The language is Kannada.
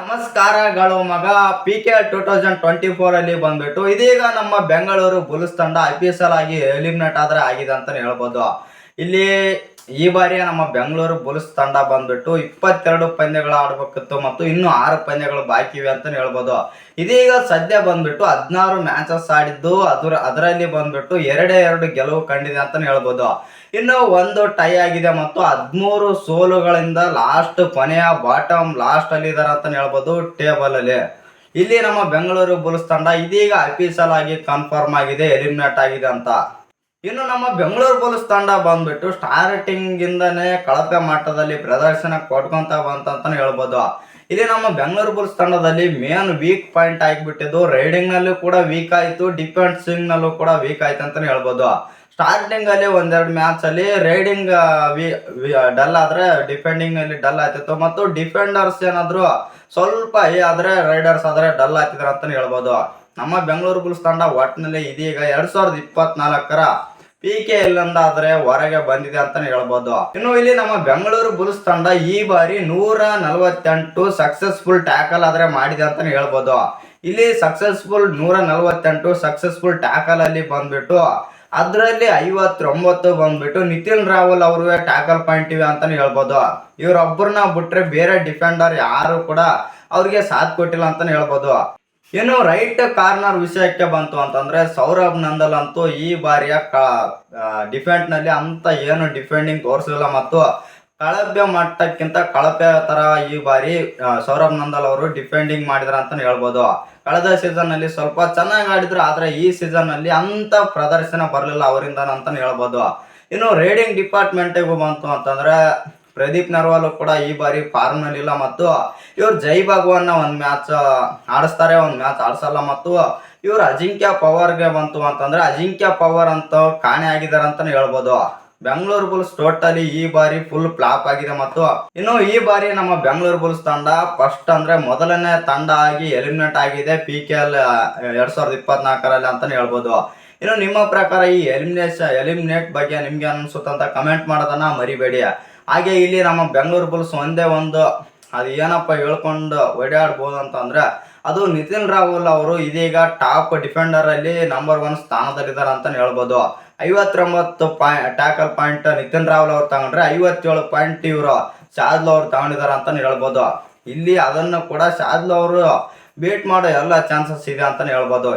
ನಮಸ್ಕಾರಗಳು ಮಗ. PK 2024 ಅಲ್ಲಿ ಬಂದ್ಬಿಟ್ಟು ಇದೀಗ ನಮ್ಮ ಬೆಂಗಳೂರು ಬುಲ್ಸ್ ತಂಡ ಅಫಿಷಿಯಲ್ ಆಗಿ ಎಲಿಮಿನೇಟ್ ಆಗಿದೆ ಅಂತಾನೆ ಹೇಳ್ಬೋದು. ಇಲ್ಲಿ ಈ ಬಾರಿ ನಮ್ಮ ಬೆಂಗಳೂರು ಬುಲ್ಸ್ ತಂಡ ಬಂದ್ಬಿಟ್ಟು 22 ಪಂದ್ಯಗಳು ಆಡಬೇಕಿತ್ತು ಮತ್ತು ಇನ್ನು 6 ಪಂದ್ಯಗಳು ಬಾಕಿ ಇವೆ ಅಂತಾನೆ ಹೇಳ್ಬೋದು. ಇದೀಗ ಸದ್ಯ ಬಂದ್ಬಿಟ್ಟು 16 ಮ್ಯಾಚಸ್ ಆಡಿದ್ದು ಅದರಲ್ಲಿ ಬಂದ್ಬಿಟ್ಟು 2 ಗೆಲುವು ಕಂಡಿದೆ ಅಂತಾನೆ ಹೇಳ್ಬೋದು. ಇನ್ನು ಒಂದು ಟೈ ಆಗಿದೆ ಮತ್ತು 13 ಸೋಲುಗಳಿಂದ ಕೊನೆಯ ಬಾಟಮ್ ಲಾಸ್ಟ್ ಅಲ್ಲಿ ಇದಾರೆ ಅಂತ ಹೇಳ್ಬೋದು ಟೇಬಲ್ ಅಲ್ಲಿ. ಇಲ್ಲಿ ನಮ್ಮ ಬೆಂಗಳೂರು ಬುಲ್ಸ್ ತಂಡ ಇದೀಗ ಅಫಿಷಿಯಲ್ ಆಗಿ ಕನ್ಫರ್ಮ್ ಆಗಿದೆ, ಎಲಿಮಿನೇಟ್ ಆಗಿದೆ ಅಂತ. ಇನ್ನು ನಮ್ಮ ಬೆಂಗಳೂರು ಬುಲ್ಸ್ ತಂಡ ಬಂದ್ಬಿಟ್ಟು ಸ್ಟಾರ್ಟಿಂಗ್ ಇಂದನೇ ಕಳಪೆ ಮಟ್ಟದಲ್ಲಿ ಪ್ರದರ್ಶನ ಕೊಟ್ಕೊಂತ ಬಂತಾನೆ ಹೇಳ್ಬೋದು. ಇಲ್ಲಿ ನಮ್ಮ ಬೆಂಗಳೂರು ಬುಲ್ಸ್ ತಂಡದಲ್ಲಿ ಮೇನ್ ವೀಕ್ ಪಾಯಿಂಟ್ ಆಗಿಬಿಟ್ಟಿದ್ದು ರೈಡಿಂಗ್ ನಲ್ಲೂ ಕೂಡ ವೀಕ್ ಆಯ್ತು, ಡಿಫೆನ್ಸಿಂಗ್ ನಲ್ಲೂ ಕೂಡ ವೀಕ್ ಆಯ್ತು ಅಂತಾನೆ ಹೇಳ್ಬೋದು. ಸ್ಟಾರ್ಟಿಂಗ್ ಅಲ್ಲಿ ಒಂದೆರಡು ಮ್ಯಾಚ್ ಅಲ್ಲಿ ರೈಡಿಂಗ್ ಡಲ್ ಆದ್ರೆ ಡಿಫೆಂಡಿಂಗ್ ಅಲ್ಲಿ ಡಲ್ ಆಯ್ತಿತ್ತು ಮತ್ತು ಡಿಫೆಂಡರ್ಸ್ ಏನಾದ್ರು ಸ್ವಲ್ಪ ಆದ್ರೆ ರೈಡರ್ಸ್ ಆದ್ರೆ ಡಲ್ ಆಗ್ತಿದ್ರು ಅಂತಾನೆ ಹೇಳ್ಬೋದು. ನಮ್ಮ ಬೆಂಗಳೂರು ಬುಲ್ಸ್ ತಂಡ ಒಟ್ಟಿನಲ್ಲಿ ಇದೀಗ 2024ರ PKL ಆದ್ರೆ ಹೊರಗೆ ಬಂದಿದೆ ಅಂತಾನೆ ಹೇಳ್ಬೋದು. ಇನ್ನು ಇಲ್ಲಿ ನಮ್ಮ ಬೆಂಗಳೂರು ಬುಲ್ಸ್ ತಂಡ ಈ ಬಾರಿ 148 ಸಕ್ಸಸ್ಫುಲ್ ಟ್ಯಾಕಲ್ ಆದ್ರೆ ಮಾಡಿದೆ ಅಂತಾನೆ ಹೇಳ್ಬೋದು. ಇಲ್ಲಿ 148 ಸಕ್ಸಸ್ಫುಲ್ ಟ್ಯಾಕಲ್ ಅಲ್ಲಿ ಬಂದ್ಬಿಟ್ಟು ಅದರಲ್ಲಿ 59 ಬಂದ್ಬಿಟ್ಟು ನಿತಿನ್ ರಾಹುಲ್ ಅವ್ರಿಗೆ ಟ್ಯಾಕಲ್ ಪಾಯಿಂಟ್ ಇವೆ ಅಂತಾನೆ ಹೇಳ್ಬೋದು. ಇವ್ರೊಬ್ಬರನ್ನ ಬಿಟ್ರೆ ಬೇರೆ ಡಿಫೆಂಡರ್ ಯಾರು ಕೂಡ ಅವ್ರಿಗೆ ಸಾಥ್ ಕೊಟ್ಟಿಲ್ಲ ಅಂತಾನೆ ಹೇಳ್ಬೋದು. ಇನ್ನು ರೈಟ್ ಕಾರ್ನರ್ ವಿಷಯಕ್ಕೆ ಬಂತು ಅಂತಂದ್ರೆ ಸೌರಭ್ ನಂದಲ್ ಅಂತೂ ಈ ಬಾರಿಯ ಡಿಫೆಂಡ್ ನಲ್ಲಿ ಅಂತ ಏನು ಡಿಫೆಂಡಿಂಗ್ ತೋರಿಸಲಿಲ್ಲ ಮತ್ತು ಕಳಪೆ ಮಟ್ಟಕ್ಕಿಂತ ಕಳಪೆ ತರ ಈ ಬಾರಿ ಸೌರಭ್ ನಂದಲ್ ಅವರು ಡಿಫೆಂಡಿಂಗ್ ಮಾಡಿದ್ರ ಅಂತಾನೆ ಹೇಳ್ಬೋದು. ಕಳೆದ ಸೀಸನ್ ನಲ್ಲಿ ಸ್ವಲ್ಪ ಚೆನ್ನಾಗಿ ಆಡಿದ್ರು, ಆದ್ರೆ ಈ ಸೀಸನ್ ನಲ್ಲಿ ಅಂತ ಪ್ರದರ್ಶನ ಬರಲಿಲ್ಲ ಅವರಿಂದ ಅಂತಾನೆ ಹೇಳ್ಬೋದು. ಇನ್ನು ರೈಡಿಂಗ್ ಡಿಪಾರ್ಟ್ಮೆಂಟಿಗೂ ಬಂತು ಅಂತಂದ್ರೆ ಪ್ರದೀಪ್ ನರ್ವಾಲ್ ಕೂಡ ಈ ಬಾರಿ ಫಾರ್ಮ್ ನಲ್ಲಿ ಇಲ್ಲ ಮತ್ತು ಇವ್ರು ಜೈ ಭಗವಾನ್ ಒಂದ್ ಮ್ಯಾಚ್ ಆಡಿಸ್ತಾರೆ, ಒಂದ್ ಮ್ಯಾಚ್ ಆಡಿಸಲ್ಲ ಮತ್ತು ಇವ್ರು ಅಜಿಂಕ್ಯ ಪವರ್ಗೆ ಬಂತು ಅಂತಂದ್ರೆ ಅಜಿಂಕ್ಯ ಪವರ್ ಅಂತ ಕಾಣೆ ಆಗಿದ್ದಾರೆ ಅಂತಾನೆ ಹೇಳ್ಬೋದು. ಬೆಂಗಳೂರು ಬುಲ್ಸ್ ಟೋಟಲಿ ಈ ಬಾರಿ ಫುಲ್ ಫ್ಲಾಪ್ ಆಗಿದೆ ಮತ್ತು ಇನ್ನು ಈ ಬಾರಿ ನಮ್ಮ ಬೆಂಗಳೂರು ಬುಲ್ಸ್ ತಂಡ ಫಸ್ಟ್ ಅಂದ್ರೆ ಮೊದಲನೇ ತಂಡ ಆಗಿ ಎಲಿಮಿನೇಟ್ ಆಗಿದೆ PKL 2024ರಲ್ಲಿ ಅಂತಾನೆ ಹೇಳ್ಬೋದು. ಇನ್ನು ನಿಮ್ಮ ಪ್ರಕಾರ ಈ ಎಲಿಮಿನೇಟ್ ಬಗ್ಗೆ ನಿಮ್ಗೆ ಅನ್ಸುತ್ತಂತ ಕಮೆಂಟ್ ಮಾಡೋದನ್ನ ಮರಿಬೇಡಿ. ಹಾಗೆ ಇಲ್ಲಿ ನಮ್ಮ ಬೆಂಗಳೂರು ಬುಲ್ಸ್ ಒಂದೇ ಒಂದು ಅದು ಏನಪ್ಪ ಹೇಳ್ಕೊಂಡು ಓಡಾಡ್ಬೋದು ಅಂತಂದ್ರೆ ಅದು ನಿತಿನ್ ರಾಹುಲ್ ಅವರು ಇದೀಗ ಟಾಪ್ ಡಿಫೆಂಡರ್ ಅಲ್ಲಿ ನಂಬರ್ 1 ಸ್ಥಾನದಲ್ಲಿದ್ದಾರೆ ಅಂತಾನೆ ಹೇಳ್ಬೋದು. 59 ಟ್ಯಾಕಲ್ ಪಾಯಿಂಟ್ ನಿತಿನ್ ರಾಹುಲ್ ಅವ್ರು ತಗೊಂಡ್ರೆ 57 ಪಾಯಿಂಟ್ ಇವರು ಶಾದ್ಲು ಅವ್ರು ತಗೊಂಡಿದ್ದಾರೆ ಅಂತಾನೆ ಹೇಳ್ಬೋದು. ಇಲ್ಲಿ ಅದನ್ನು ಕೂಡ ಶಾದ್ಲು ಅವರು ಬೀಟ್ ಮಾಡೋ ಎಲ್ಲ ಚಾನ್ಸಸ್ ಇದೆ ಅಂತಾನೆ ಹೇಳ್ಬೋದು.